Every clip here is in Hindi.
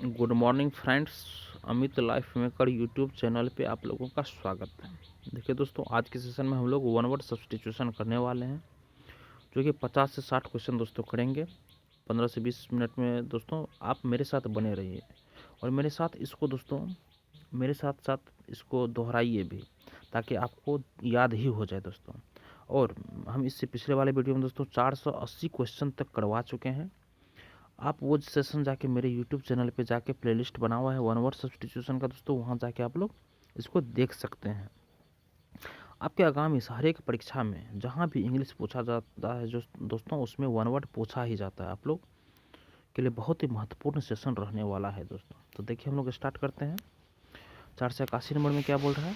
Good morning friends. Amit life maker YouTube channel पे आप लोगों का स्वागत है। देखिए दोस्तों, आज के सेशन में हम लोग वन वर्ड सब्स्टिट्यूशन करने वाले हैं, जो कि 50 से 60 क्वेश्चन दोस्तों करेंगे 15 से 20 मिनट में। दोस्तों आप मेरे साथ बने रहिए और मेरे साथ साथ इसको दोहराइए भी, ताकि आपको याद ही हो जाए दोस्तों। और हम इससे पिछले वाले वीडियो में दोस्तों 480 क्वेश्चन तक करवा चुके हैं। आप वो सेशन जाके मेरे यूट्यूब चैनल पे जाके प्लेलिस्ट बना हुआ है वन वर्ड सब्स्टिट्यूशन का दोस्तों, वहाँ जाके आप लोग इसको देख सकते हैं। आपके आगामी हर एक परीक्षा में जहाँ भी इंग्लिश पूछा जाता है जो दोस्तों, उसमें वन वर्ड पूछा ही जाता है। आप लोग के लिए बहुत ही महत्वपूर्ण सेशन रहने वाला है दोस्तों। तो देखिए हम लोग स्टार्ट करते हैं। 481 नंबर में क्या बोल रहा है?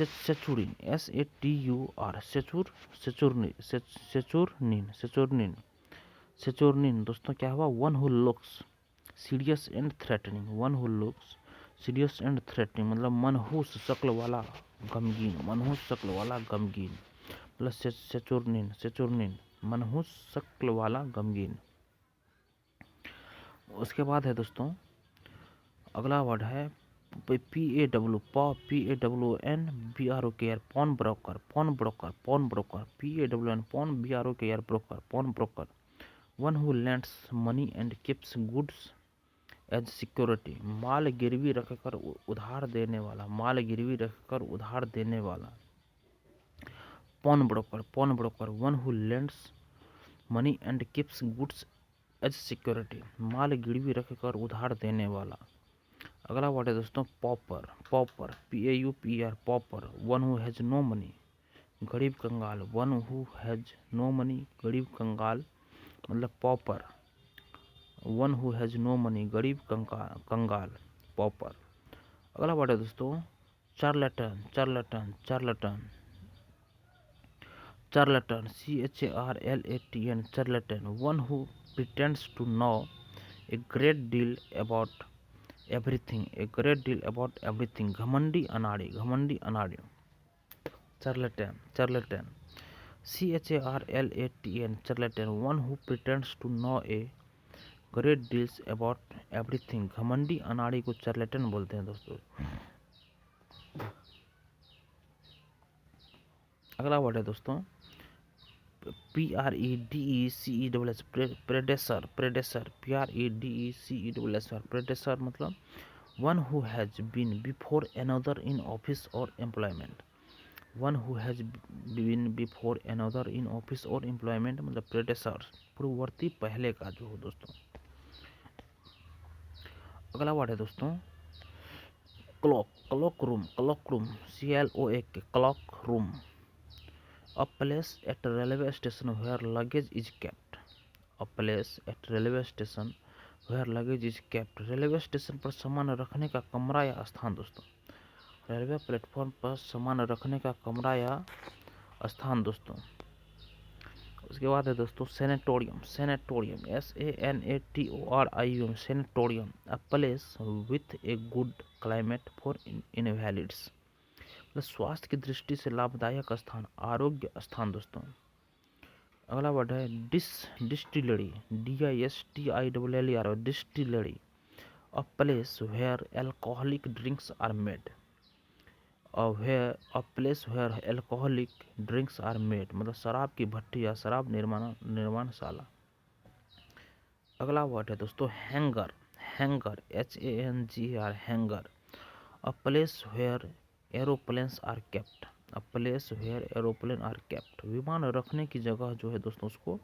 सेचुरिन, SATUR, सेचुरनिन। सेचोरनिन दोस्तों क्या हुआ? One who looks serious and threatening. One who looks serious and threatening मतलब मनहूस शक्ल वाला गमगीन। मनहूस शक्ल वाला गमगीन मतलब सेचोरनिन मनहूस शक्ल वाला गमगीन। उसके बाद है दोस्तों अगला वर्ड है PAW, PAWN pawn broker. PAWN pawn broker. One who lends money and keeps goods as security. माल गिरवी रखकर उधार देने वाला। Pawn broker. One who lends money and keeps goods as security. माल गिरवी रखकर उधार देने वाला। अगला वर्ड है दोस्तों pauper. Pauper. One who has no money, गरीब कंगाल। One who has no money, गरीब कंगाल मतलब pauper. One who has no money, गरीब कंगाल पॉपर। अगला वर्ड है दोस्तों charlatan. Charlatan. One who pretends to know a great deal about everything. घमंडी अनाड़ी। Charlatan. Charlatan. One who pretends to know a great deal about everything. घमंडी अनाड़ी को चार्लेटन बोलते हैं दोस्तों। अगला वर्ड है दोस्तों PREDECESS, प्रेडेसर। प्रेडेसर मतलब one who has been before another in office और employment. One who has been before another in office और एम्प्लॉयमेंट मतलब प्रेडेसर, पूर्ववर्ती पहले का जो हो दोस्तों। अगला वर्ड है दोस्तों clock room. CLOAK, clock room. A place at a railway station where luggage is kept. A place at railway station where luggage is kept. Railway station पर सामान रखने का कमरा या स्थान दोस्तों। रेलवे प्लेटफॉर्म पर सामान रखने का कमरा या स्थान दोस्तों। उसके बाद है दोस्तों sanatorium. SANATORIUM, sanatorium. A place with a good climate for invalids मतलब स्वास्थ्य की दृष्टि से लाभदायक स्थान, आरोग्य स्थान दोस्तों। अगला वर्ड है distillery. DISTILLER, distillery. A place where alcoholic drinks are made. A place where alcoholic drinks are made मतलब शराब की भट्टी या शराब निर्माणशाला। अगला वर्ड है दोस्तों hanger. HANGER, hanger. A place where aeroplanes are kept. A place where aeroplane are kept विमान रखने की जगह जो है दोस्तों उसको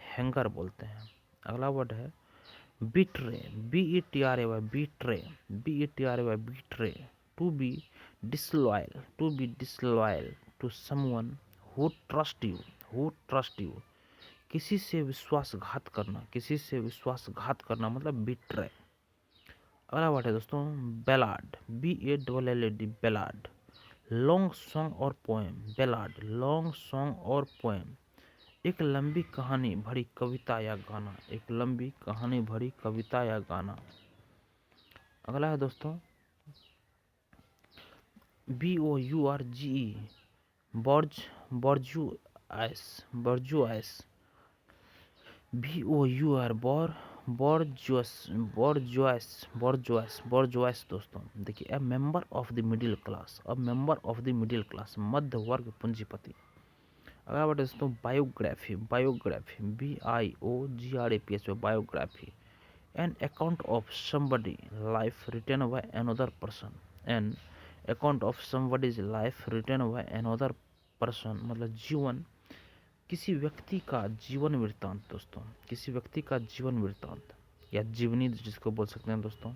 हैंगर बोलते हैं। अगला वर्ड है betray. Betray. To be disloyal to someone who trust you. किसी से विश्वासघात करना मतलब बीट्रे। अगला वर्ड है दोस्तों ballad. BALLAD, ballad. Long song और पोएम। बेलाड लॉन्ग सॉन्ग और पोएम एक लंबी कहानी भरी कविता या गाना। एक लंबी कहानी भरी कविता या गाना। अगला है दोस्तों BOURGE, बॉर्जुआइस। BOUR बोर्जुआस दोस्तों देखिए, a member of the middle class, a member of the middle class, मध्य वर्ग पूंजीपति। अगला बात दोस्तों biography, biography BIOGRAPH biography, an account of somebody life written by another person, an account of somebody's life written by another person मतलब जीवन, किसी व्यक्ति का जीवन वृत्तांत दोस्तों, किसी व्यक्ति का जीवन वृत्तांत या जीवनी जिसको बोल सकते हैं दोस्तों।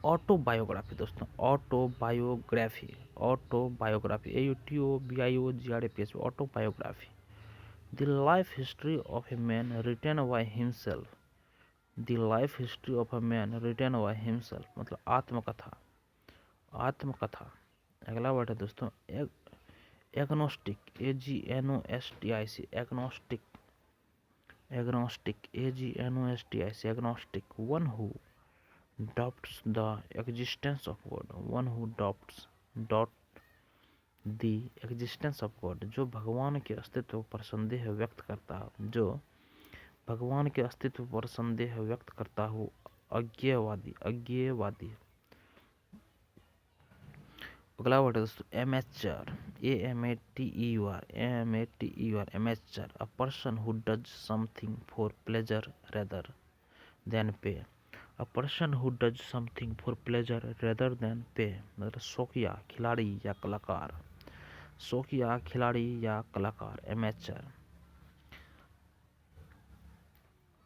ऑटोबायोग्राफी दोस्तों, autobiography, autobiography AUTOBIOGRAPH autobiography, the life history of a man written by himself, the life history of a man written by himself मतलब आत्मकथा, आत्मकथा। अगला वर्ड है दोस्तों agnostic AGNOSTIC agnostic, agnostic AGNOSTIC agnostic, one who doubts the existence of God, one who doubts the existence of God, जो भगवान के अस्तित्व पर संदेह व्यक्त करता है, जो भगवान के अस्तित्व पर संदेह व्यक्त करता हो, अज्ञेयवादी, अज्ञेयवादी। अगला वर्ड है दोस्तों amateur AMATEUR, amateur, a person who does something for pleasure rather than पे, a person who does something for pleasure rather than पे मतलब शौकिया खिलाड़ी या कलाकार, शौकिया खिलाड़ी या कलाकार एमेचर।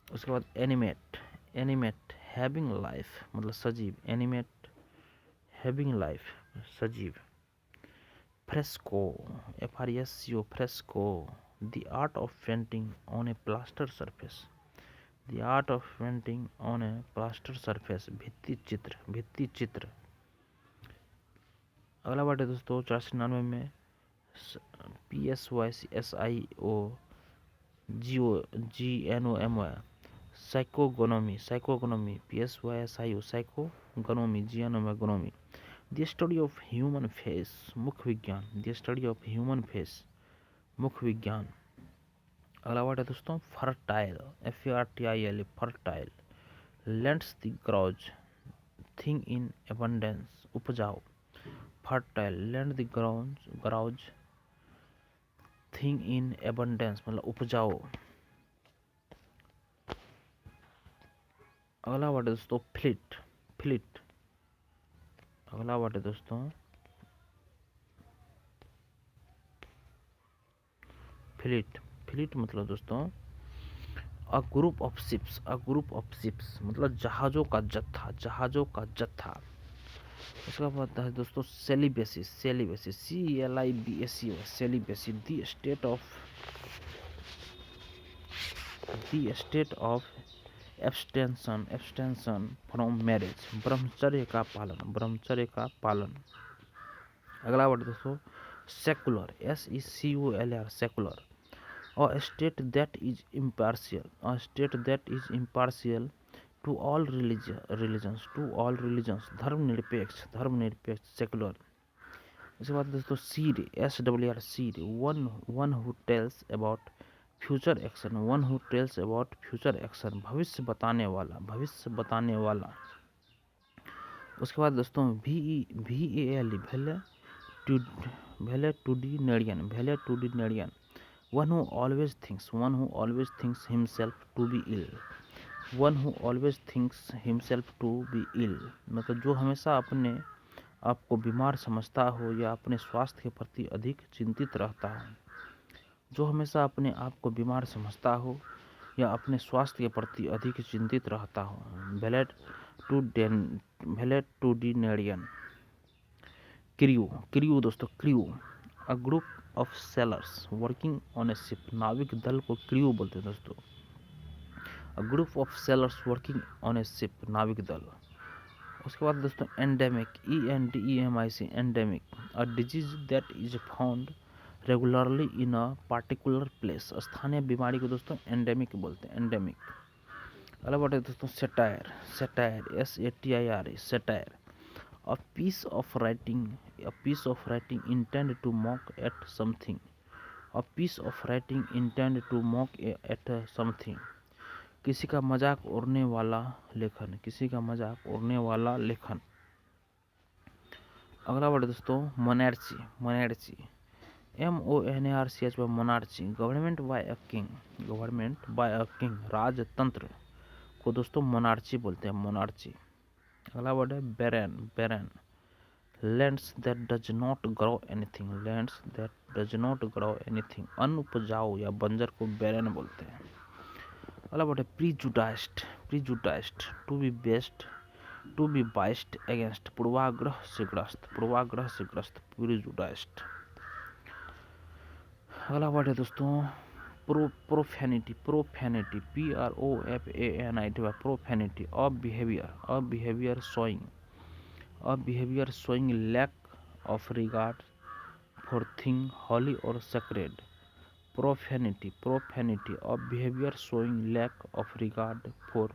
उसके बाद एनिमेट, एनिमेट हैविंग लाइफ मतलब सजीव, एनिमेट हैविंग लाइफ सजीव। Fresco FRESCO fresco, the art of painting on A plaster surface, the art of painting on A plaster surface भित्ति चित्र, भित्ति चित्र। अगला वर्ड है दोस्तों 499 में PSYCHIOGNOMY physiognomy, physiognomy PSYSIO physiognomy GNOMY, the study of human face मुख विज्ञान, the study of human face मुख विज्ञान। अगला वर्ड है दोस्तों fertile FERTILE fertile, lands the grows thing in abundance उपजाऊ, fertile land the grows thing in abundance मतलब उपजाऊ। अगला वर्ड है दोस्तों फ्लिट, फ्लिट। अगला वर्ड है दोस्तों फ्लीट, फ्लीट मतलब दोस्तों a group of ships, a group of ships मतलब जहाज़ों का जत्था, जहाज़ों का जत्था। उसका बाद है दोस्तों celibacy, celibacy CLIBACY celibacy, the state of abstention, abstention from marriage ब्रह्मचर्य का पालन, ब्रह्मचर्य का पालन। अगला वर्ड दोस्तों secular SECULR secular, a state that is impartial, a state that is impartial to all religions, to all religions धर्मनिरपेक्ष, धर्मनिरपेक्ष सेकुलर। उसके बाद दोस्तों seed SWR seed, one who tells about future action, one who tells about future action भविष्य बताने वाला, भविष्य बताने वाला। उसके बाद दोस्तों VALE valetudinarian, valetudinarian, one who always thinks himself to be ill, one who always thinks himself to be ill मतलब जो हमेशा अपने आप को बीमार समझता हो या अपने स्वास्थ्य के प्रति अधिक चिंतित रहता हो, जो हमेशा अपने आप को बीमार समझता हो या अपने स्वास्थ्य के प्रति अधिक चिंतित रहता हो। वेलेटुडिनेरियन। क्रू, क्रू दोस्तों crew, a group of sellers working on A ship, नाविक दल को क्रू बोलते हैं दोस्तों। A group of sellers working on A ship, नाविक दल। उसके बाद दोस्तों endemic ENDEMIC endemic, a disease that is found regularly in a particular place, स्थानीय बीमारी को दोस्तों एंडेमिक बोलते हैं, एंडेमिक। अगला बात है दोस्तों satire, satire SATIRE satire, a piece of writing intended to mock at something, a piece of writing intended to mock at something, किसी का मजाक उड़ने वाला लेखन, किसी का मजाक उड़ने वाला लेखन। अगला वर्ड दोस्तों monarchy, monarchy MONARCH monarchy, government by a king, government by a king, राजतंत्र को दोस्तों मोनार्ची बोलते हैं, मोनार्ची। अगला वर्ड है barren, barren lands that does not grow anything, lands that does not grow anything, अनउपजाऊ या बंजर को बैरन बोलते हैं। अगला वर्ड है prejudiced, prejudiced to be best, to be biased against, पूर्वाग्रह से ग्रस्त, पूर्वाग्रह से ग्रस्त, प्रीजुडाइस्ड। अगला वर्ड है दोस्तों profanity, profanity PROFANITY, profanity a behaviour, a behaviour showing, a behaviour showing lack of regard for thing holy और sacred, profanity, profanity a behaviour showing lack of regard for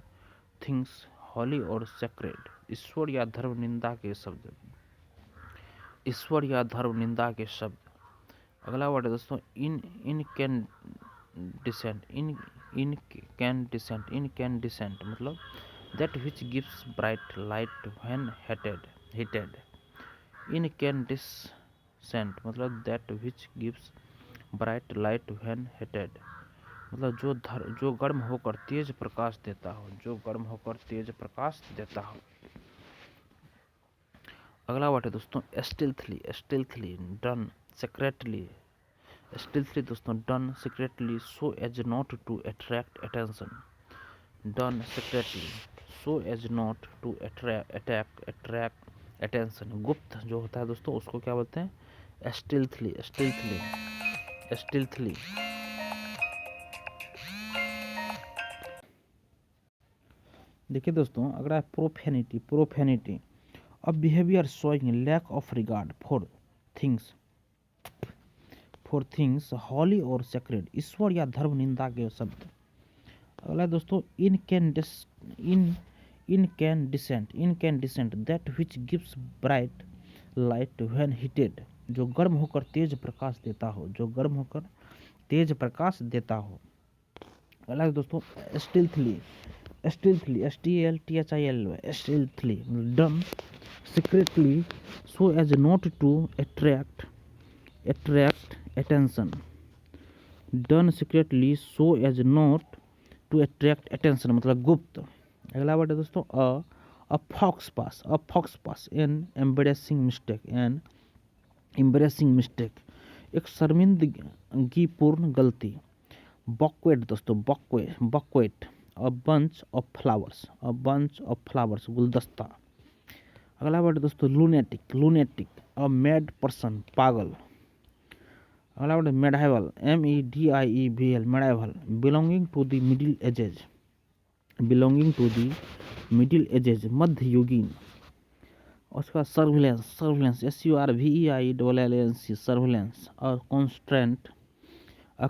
things holy और सेक्रेड, ईश्वर या धर्म निंदा के शब्द, ईश्वर या धर्म निंदा के शब्द। अगला वर्ड है दोस्तों इनकैंडिसेंट, इनकैंडिसेंट, इनकैंडिसेंट मतलब that which gives bright light when heated, incandescent मतलब that which gives bright light when heated, मतलब जो गर्म होकर तेज प्रकाश देता हो, जो गर्म होकर तेज प्रकाश देता हो। अगला वर्ड है दोस्तों स्टिल्थली, स्टिल्थली डन सीक्रेटली, स्टिल्थली दोस्तों done secretly so as not to attract attention, done secretly so as not to attract attention, गुप्त जो होता है दोस्तों उसको क्या बोलते हैं स्टिल्थली, स्टिल्थली, स्टिल्थली। देखिए दोस्तों अगला है profanity, profanity a behaviour showing lack of regard for things, for things holy और सेक्रेड, ईश्वर या धर्म निंदा के शब्द। अगला दोस्तों incandescent, incandescent that which gives bright light when heated, जो गर्म होकर तेज प्रकाश देता हो, जो गर्म होकर तेज प्रकाश देता हो। अगला दोस्तों stealthily, stealthily STILTHILY, stealthily done secretly so as not to attract attention, done secretly so as not to attract attention मतलब गुप्त। अगला वर्ड है दोस्तों a faux pas, a faux pas an embarrassing mistake, an embarrassing mistake एक शर्मिंदगीपूर्ण गलती। बकवेट दोस्तों bouquet a bunch of flowers, a bunch of flowers गुलदस्ता। अगला वर्ड दोस्तों lunatic, lunatic a mad person पागल। अगला word medieval MEDIEVAL medieval belonging to the middle ages, belonging to the middle ages मध्ययुगीन। उसके बाद surveillance, surveillance SURVEILLANCE surveillance a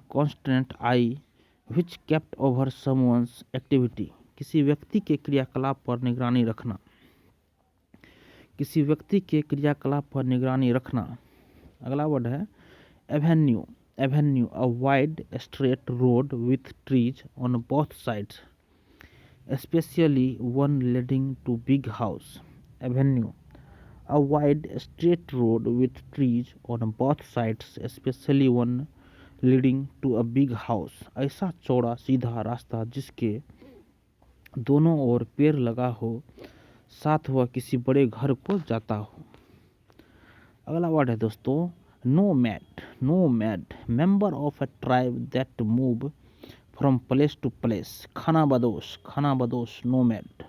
constant eye which kept over someone's activity, किसी व्यक्ति के क्रियाकलाप पर निगरानी रखना, किसी व्यक्ति के क्रियाकलाप पर निगरानी रखना। अगला वर्ड है Avenue, Avenue a wide straight road with trees on both sides especially one leading to big house, avenue a wide straight road with trees on both sides especially one leading to a big house, ऐसा चौड़ा सीधा रास्ता जिसके दोनों ओर पेड़ लगा हो, साथ वह किसी बड़े घर को जाता हो। अगला वर्ड है दोस्तों nomad, nomad member of a tribe that move from place to place, खाना बदोश नोमैड।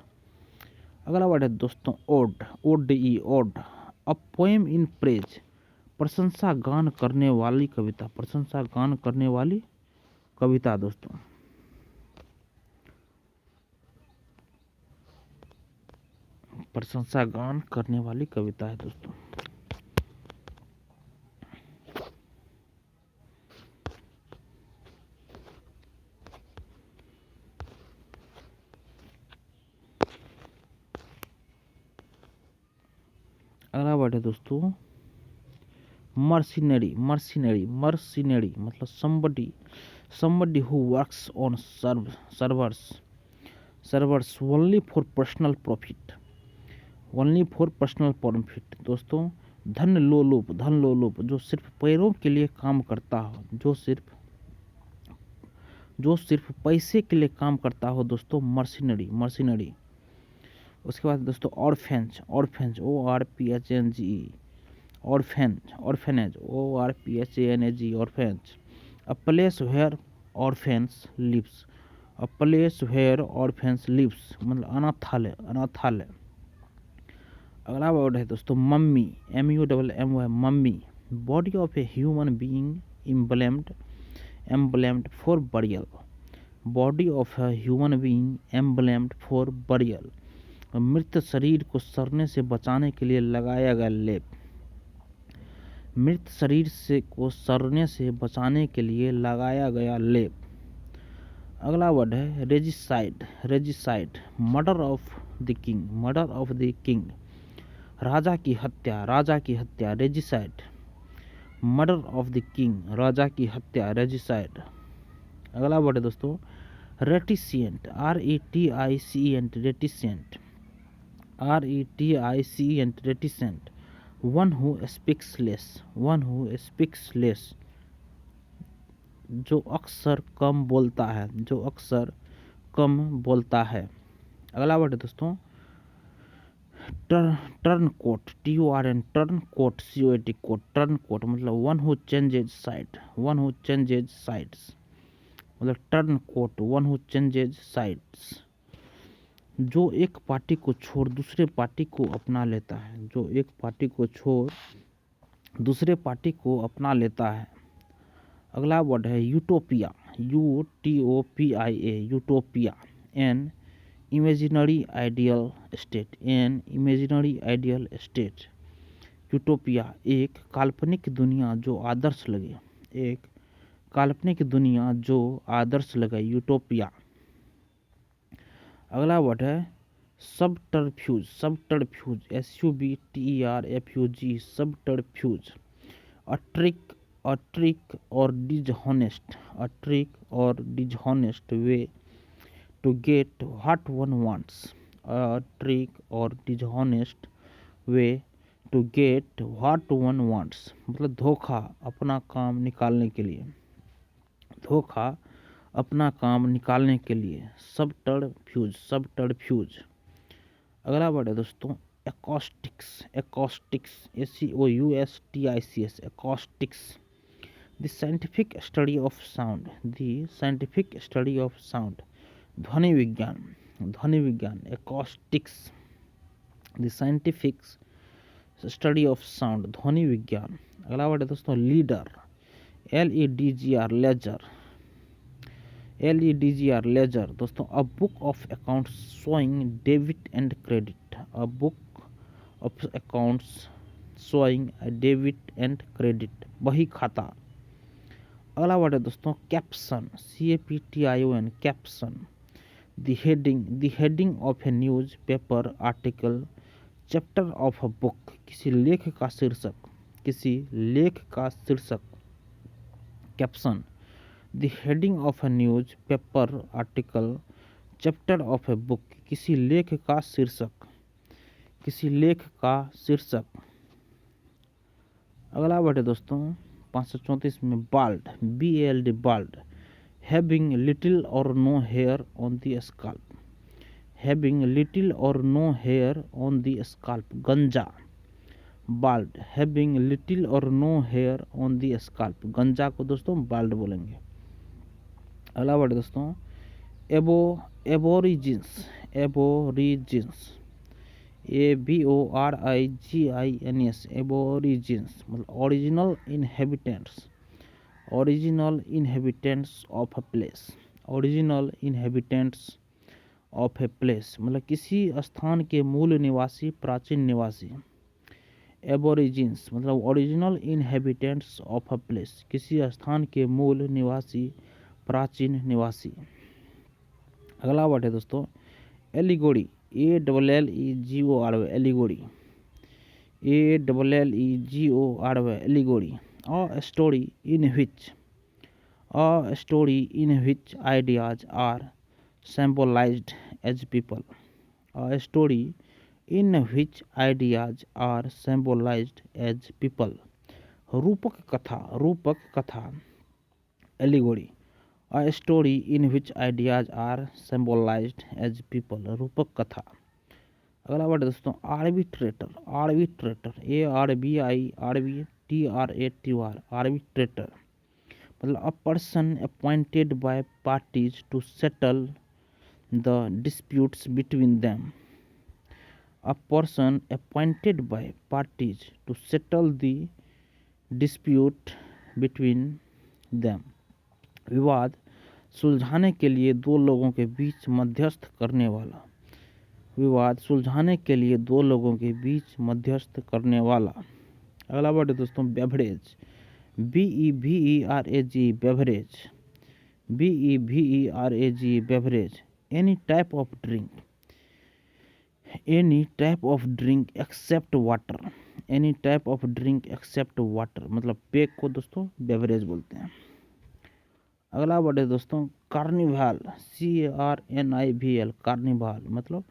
अगला वर्ड है दोस्तों ode, ODE ode a poem in praise प्रशंसा गान करने वाली कविता, प्रशंसा गान करने वाली कविता दोस्तों। प्रशंसा गान करने वाली कविता है दोस्तों। अगला वर्ड है दोस्तों मर्सिनरी, मर्सिनरी मर्सिनरी मतलब somebody who works on servers servers only for personal profit, only for personal profit. दोस्तों धन लोलुप जो सिर्फ पैरों के लिए काम करता हो, जो सिर्फ पैसे के लिए काम करता हो दोस्तों, मर्सिनरी। उसके बाद दोस्तों orphanage, ORPHNGE, orphanage, ORPHANAG, orphanage. A place where orphans lives, a place where orphans lives मतलब अनाथालय। अगला वर्ड है दोस्तों mummy, MUMMY, mummy. Body of a human being embalmed for burial, body of a human being embalmed for burial. मृत शरीर को सड़ने से बचाने के लिए लगाया गया लेप, मृत शरीर को सड़ने से बचाने के लिए लगाया गया लेप। अगला वर्ड है regicide, murder of the king, राजा की हत्या, regicide. Murder of the king, राजा की हत्या, रेजिसाइड। अगला वर्ड है दोस्तों reticent, RETICENT, reticent. One who speaks less, जो अक्सर कम बोलता है, अगला वर्ड है दोस्तों turn coat, turn coat, turn coat मतलब वन हु चेंजेज साइड्स, मतलब turn coat, one who changes sides. जो एक पार्टी को छोड़ दूसरे पार्टी को अपना लेता है, अगला वर्ड है utopia, utopia. An imaginary ideal state, utopia एक काल्पनिक दुनिया जो आदर्श लगे, यूटोपिया। अगला वर्ड है subterfuge, SUBTERFUG, subterfuge. A trick और dishonest way to get what one wants, a trick और dishonest way to get what one wants मतलब धोखा अपना काम निकालने के लिए, सबटरफ्यूज। अगला वर्ड है दोस्तों acoustics, ACOUSTICS, acoustics. The scientific study of sound, ध्वनि विज्ञान, acoustics. The scientific study of sound, ध्वनि विज्ञान। अगला वर्ड है दोस्तों लीडर, LEDGR, लेजर दोस्तों। A book of accounts showing debit and credit, a book of accounts showing debit and credit, बही खाता। अगला वर्ड है दोस्तों caption, CAPTION, caption. The heading of A news paper article, chapter of a book, किसी लेख का शीर्षक, caption. The heading of A news paper article, chapter of a book, किसी लेख का शीर्षक। अगला वर्ड है दोस्तों 534 में bald, BALD, bald. Having little और no hair on the scalp, गंजा। बाल्ड, हैविंग लिटिल और no hair on the scalp, गंजा को दोस्तों बाल्ड बोलेंगे। अगला वर्ड दोस्तों एबोरिजिन्स, ABORIGINS, एबोरिजिन्स मतलब original inhabitants of a place, मतलब किसी स्थान के मूल निवासी, प्राचीन निवासी। एबोरिजिन्स मतलब original inhabitants of a place, किसी स्थान के मूल निवासी, प्राचीन निवासी। अगला वर्ड है दोस्तों allegory, ALLEGORY, allegory. A story in which ideas are symbolized as people. A story in which ideas are symbolized as people. रूपक कथा allegory. A story in which ideas are symbolized as people. रूपक कथा. अगला वर्ड दोस्तों आर्बिट्रेटर. आर्बिट्रेटर मतलब a person appointed by parties to settle the disputes between them. A person appointed by parties to settle the dispute between them. विवाद सुलझाने के लिए दो लोगों के बीच मध्यस्थ करने वाला. विवाद सुलझाने के लिए दो लोगों के बीच मध्यस्थ करने वाला. अगला वर्ड है दोस्तों beverage. BEVERAG beverage. Beverage any type of drink. Any type of drink except water. Any type of drink except water मतलब पेय को दोस्तों बेवरेज बोलते हैं. अगला वर्ड है दोस्तों कार्निवाल. CARNIVAL कार्निवाल मतलब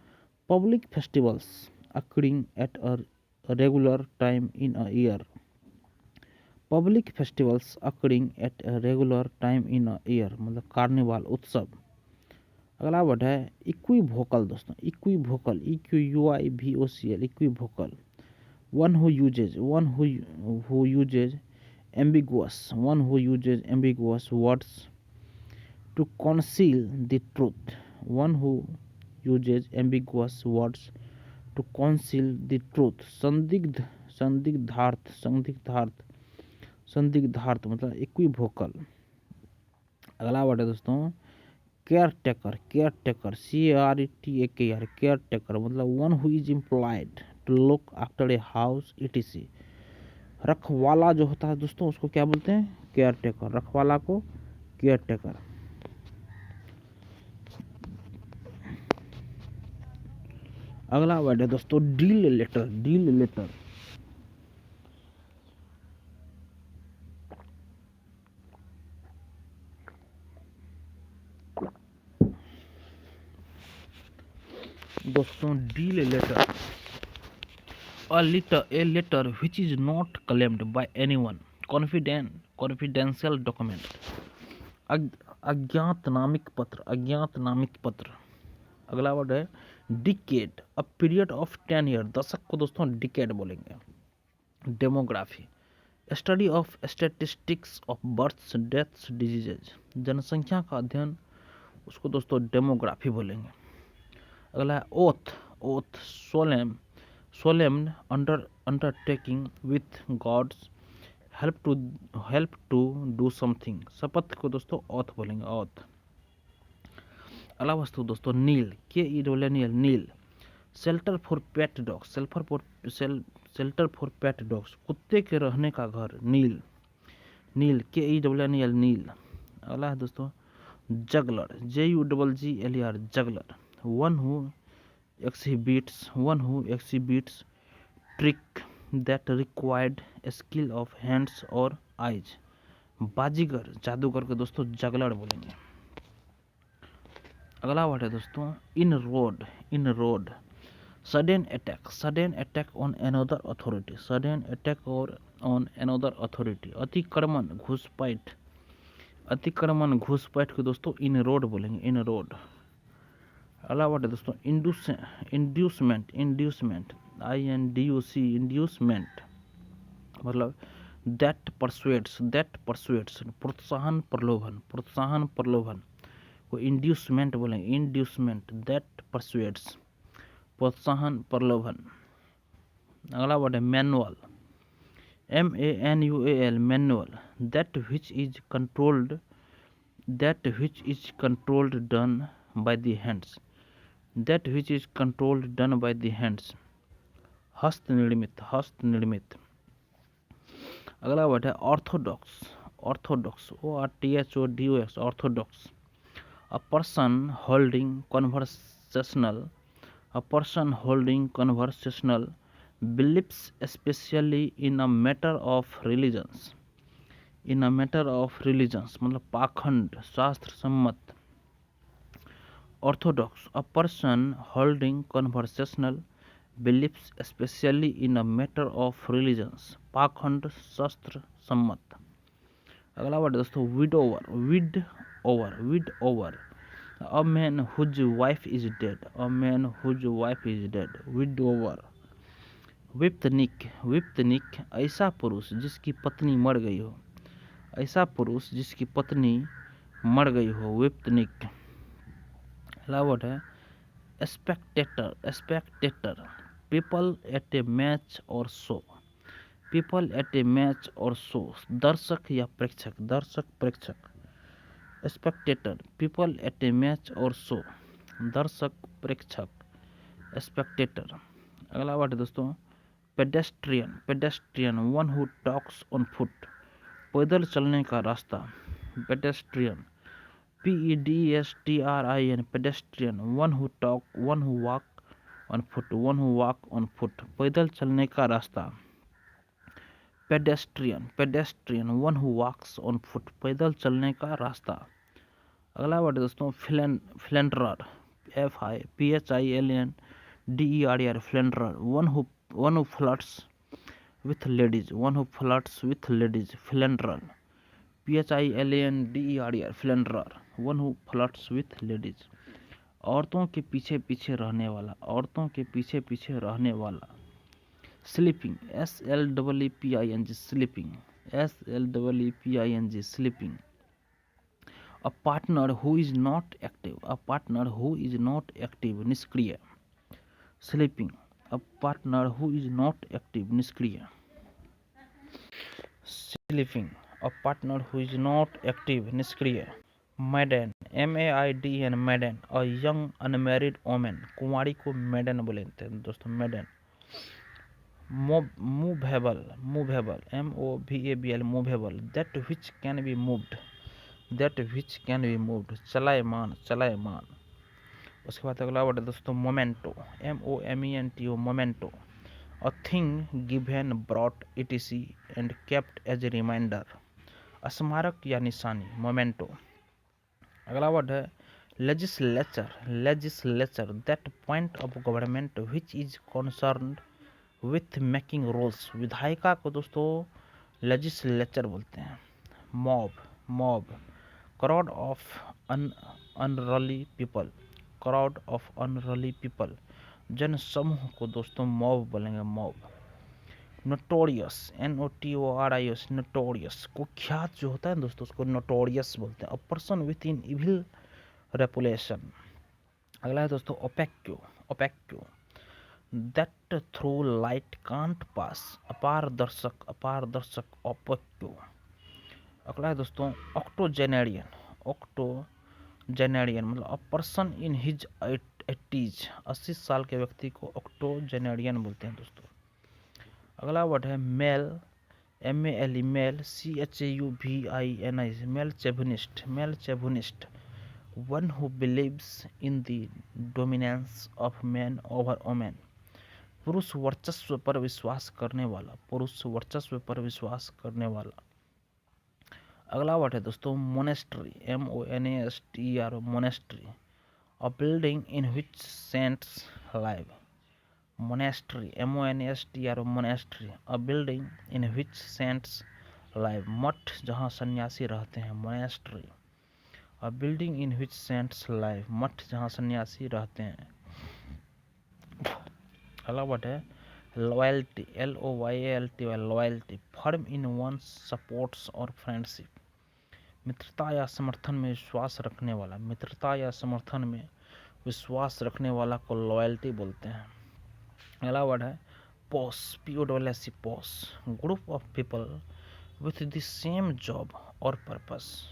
public festivals occurring at a regular time in a year. Public festivals occurring at a regular time in a year मतलब कार्निवाल उत्सव. अगला वर्ड है इक्विवोकल दोस्तों. Equivocal EQUIVOCL equivocal one who uses ambiguous words to conceal the truth. One who uses ambiguous words to conceal the truth. संदिग्धार्थ मतलब इक्विवोकल. अगला वर्ड है दोस्तों केयर टेकर. केयर टेकर मतलब one who is employed to look after a house etc. रखवाला जो होता है दोस्तों उसको क्या बोलते हैं केयर टेकर. रखवाला को केयर टेकर. अगला वर्ड है दोस्तों डील लेटर. दोस्तों deal letter a letter which is not claimed by anyone. Confidential document. अज्ञातनामिक पत्र. अगला वर्ड है decade. A period of 10 year. दशक को दोस्तों डिकेड बोलेंगे. Demography study of statistics of births deaths diseases. जनसंख्या का अध्ययन उसको दोस्तों डेमोग्राफी बोलेंगे. अगला है oath solemn undertaking with God's help to do something. शपथ को दोस्तों ओथ बोलेंगे. ओथ. अगला वस्तु दोस्तों नील. नील. शेल्टर फॉर पेट डॉग्स कुत्ते के रहने का घर. नील. नील. अगला है दोस्तों juggler. JUGGLER juggler. one who exhibits trick that required a skill of hands or eyes. बाजीगर जादूगर को दोस्तों जगलर बोलेंगे. अगला वर्ड है दोस्तों inroad. Sudden attack on another authority. अतिक्रमण घुसपैठ को दोस्तों इन रोड बोलेंगे. इन रोड. अगला वर्ड है दोस्तों इंड्यूसमेंट. इंड्यूसमेंट मतलब दैट परसुएट्स प्रोत्साहन प्रलोभन को इंड्यूसमेंट बोलेंगे. इंड्यूसमेंट दैट परसुएट्स प्रोत्साहन प्रलोभन. अगला वर्ड है manual. MANUAL manual. That which is controlled done by the hands. हस्तनिर्मित. अगला वर्ड है Orthodox. ORTHODOX Orthodox. A person holding conversational beliefs especially in a matter of religions. मतलब पाखंड शास्त्र सम्मत. Orthodox, a person holding conversational beliefs specially in a matter of religions. पाखंड शस्त्र सम्मत। अगला वर्ड दोस्तों widower, widower, a man whose wife is dead, a man whose wife is dead, widower. विप्तनिक, ऐसा पुरुष जिसकी पत्नी मर गई हो, ऐसा पुरुष जिसकी पत्नी मर गई हो, विप्तनिक। अगला वर्ड है spectator, people at a match और show, people at a match और शो, दर्शक या प्रेक्षक, प्रेक्षक। Spectator, people at a match और शो, दर्शक प्रेक्षक, स्पेक्टेटर। अगला वर्ड है दोस्तों pedestrian, one who talks on foot, पैदल चलने का रास्ता, pedestrian, PEDESTRIN, pedestrian, one who walk on foot, पैदल चलने का रास्ता, pedestrian, one who walks on foot, पैदल चलने का रास्ता। अगला वर्ड दोस्तों फ्लेंडरर, FIPHILNDERR, philanderer, one who flirts with ladies, philanderer, PHILANDERR, philanderer, one who flirts with ladies, औरतों के पीछे पीछे रहने वाला, औरतों के पीछे पीछे रहने वाला। Sleeping, SLEEPING, sleeping, SLEEPING, sleeping. A partner who is not active, a partner who is not active, निष्क्रिय, sleeping, a partner who is not active, निष्क्रिय, sleeping, a partner who is not active, निष्क्रिय। maiden, MAIDEN, maiden, a young unmarried woman, कुंवारी को maiden बोलते हैं दोस्तों, maiden। movable, MOVABL, movable, that which can be moved, चलायमान, उसके बाद अगला वर्ड है दोस्तों memento, MOMENTO, memento, a thing given brought ETC and kept as a reminder, स्मारक या निशानी, मोमेंटो। अगला वर्ड है legislature, that point of government which is concerned with making rules, विधायिका को दोस्तों लेजिस्लेचर बोलते हैं। Mob, crowd of unruly people, जन समूह को दोस्तों मॉब बोलेंगे, मॉब। नोटोरियस, NOTORIOUS, नोटोरियस, कुख्यात जो होता है दोस्तों उसको नोटोरियस बोलते हैं। A person with in evil reputation. अगला है दोस्तों opaque, that through light can't pass, अपारदर्शक, ओपेक्यो। अगला है दोस्तों ऑक्टोजेनेरियन, मतलब a person in his 80s, 80 साल के व्यक्ति को ऑक्टोजेनेरियन बोलते हैं दोस्तों। अगला वर्ड है male, MALE, male, CHAUVINI, male chauvinist, one who believes in the dominance of man over women, पुरुष वर्चस्व पर विश्वास करने वाला, अगला वर्ड है दोस्तों monastery, MONASTER, monastery, a building in which saints live, monastery, MONASTER, monastery, a building in which saints live, मठ जहाँ सन्यासी रहते हैं, monastery, a building in which saints live, मठ जहाँ सन्यासी रहते हैं। अगला वर्ड है loyalty, LOYALTY, loyalty, firm in one supports और फ्रेंडशिप, मित्रता या समर्थन में विश्वास रखने वाला को लॉयल्टी बोलते हैं। अगला वर्ड है posse, POSS, posse, group of people with the same job और purpose,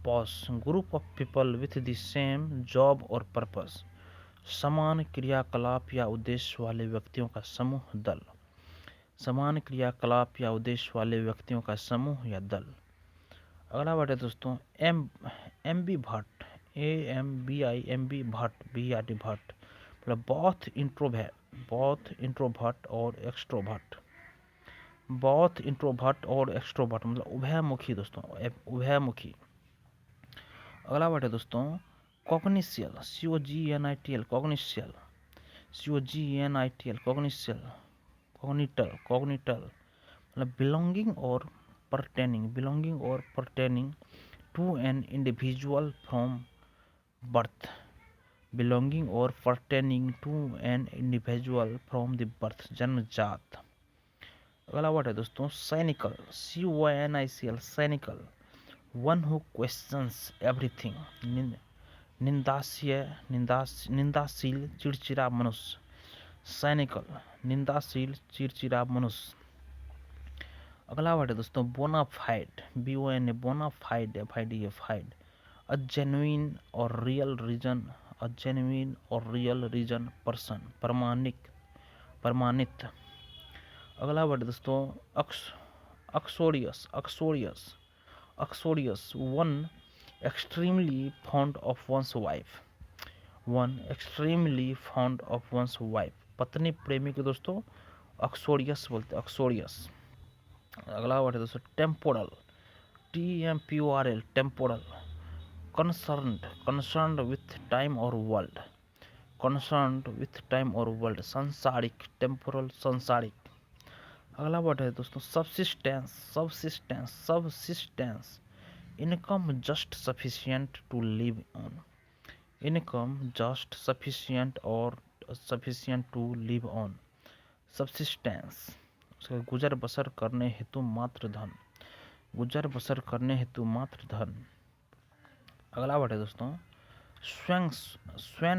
posse, group of people with the same job और पर्पस, समान क्रियाकलाप या उद्देश्य वाले व्यक्तियों का समूह, दल, समान क्रियाकलाप या उद्देश्य वाले व्यक्तियों का समूह या दल। अगला वर्ड है दोस्तों MB Bhatt, AMBI, Bhatt, BRT Bhatt, मतलब बहुत इंट्रोवर्ट और एक्सट्रोवर्ट, मतलब उभयमुखी दोस्तों, उभयमुखी। अगला वर्ड है दोस्तों कॉग्निशियल, COGNITL, कॉग्निशियल, COGNITL, कॉग्निशियल, कॉग्निटल, कॉग्निटल मतलब बिलोंगिंग और pertaining to an individual from birth, belonging और pertaining to an individual from the birth, जन्मजात। अगला वर्ड है दोस्तों cynical, CONICL, cynical, one who questions everything, निंदाशील, चिड़चिड़ा मनुष्य, साइनिकल, निंदाशील, चिड़चिड़ा मनुष्य। अगला वर्ड है दोस्तों bona fide, BONA, bona fide, FID, a genuine और रियल रीजन, अ जेन्युइन और रियल रीजन पर्सन, प्रमाणित। अगला वर्ड दोस्तों uxorious, one extremely fond of one's wife, पत्नी प्रेमी के दोस्तों अक्सोरियस बोलते हैं, अक्सोरियस। अगला वर्ड है दोस्तों temporal, TEMPORAL, temporal, concerned with time और वर्ल्ड, सांसारिक, टेम्पोरल, सांसारिक। अगला वर्ड है दोस्तों subsistence, income just sufficient to live on, subsistence, गुजर बसर करने हेतु मात्र धन, अगला वर्ड है दोस्तों swan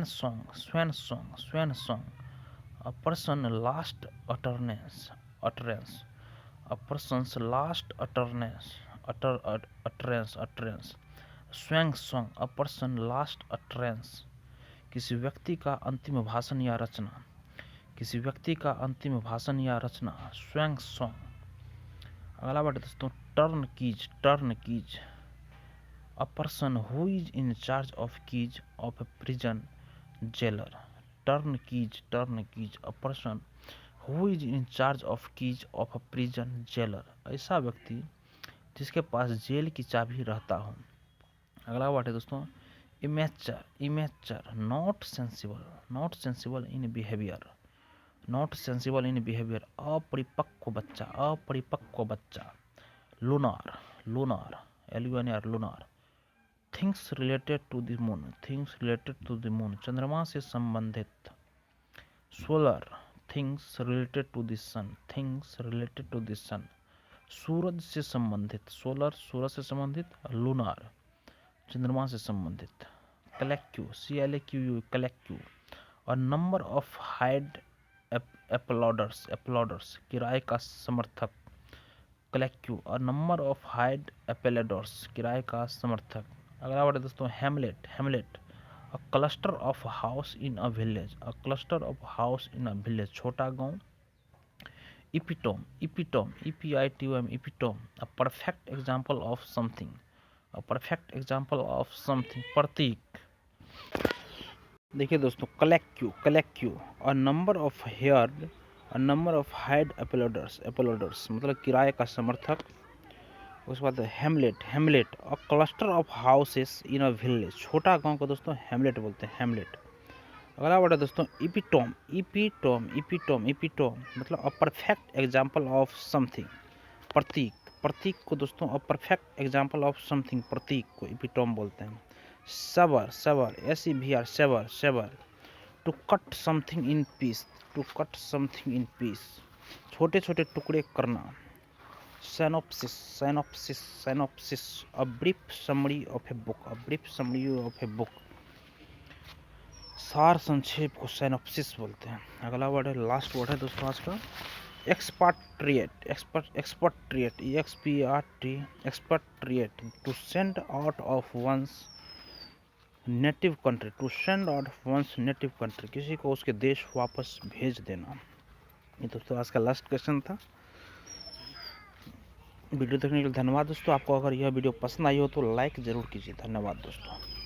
song, a person last utterance, swing song, a person last utterance, किसी व्यक्ति का अंतिम भाषण या रचना, स्वैंग सॉन्ग। अगला वर्ड दोस्तों turn keys, a person who is in charge of keys of a prison jailer, turn keys, a person who is in charge of keys of a prison jailer, ऐसा व्यक्ति जिसके पास जेल की चाबी रहता हो। अगला वर्ड है दोस्तों immature, not sensible in behaviour, अपरिपक्व बच्चा, lunar, LUNAR, things related to the moon, चंद्रमा से संबंधित, solar, things related to the sun, सूरज से संबंधित, सूरज से संबंधित, लूनार, चंद्रमा से संबंधित। CLAQU, कलेक्यू, और नंबर ऑफ हाइड अपलोडर्स, किराए का समर्थक, कलेक्यू, और नंबर ऑफ हाइड अपलोडर्स, किराए का समर्थक। अगला वर्ड है दोस्तों hamlet, a cluster of house in a village, छोटा गांव। Epitome, EPITOM, a perfect example of something, प्रतीक। देखिए दोस्तों claque, a number of hired applauders, मतलब किराए का समर्थक। उसके बाद hamlet, a cluster of houses in a village, छोटा गांव को दोस्तों हेमलेट बोलते हैं, हेमलेट। अगला वर्ड है दोस्तों इपिटोम, मतलब अ परफेक्ट एग्जाम्पल ऑफ समथिंग, प्रतीक को दोस्तों अ परफेक्ट एग्जाम्पल ऑफ समथिंग, प्रतीक को इपिटोम बोलते हैं। सबर, SEVER, to cut something in peace, छोटे छोटे टुकड़े करना। Synopsis, a brief summary of a book, सार संक्षेप को साइनॉप्सिस बोलते हैं। अगला वर्ड है, लास्ट वर्ड है दोस्तों आज का expatriate, expatriate, to send out of one's native country, किसी को उसके देश वापस भेज देना। ये दोस्तों आज का लास्ट क्वेश्चन था। वीडियो देखने के लिए धन्यवाद दोस्तों। आपको अगर यह वीडियो पसंद आई हो तो लाइक जरूर कीजिए। धन्यवाद दोस्तों।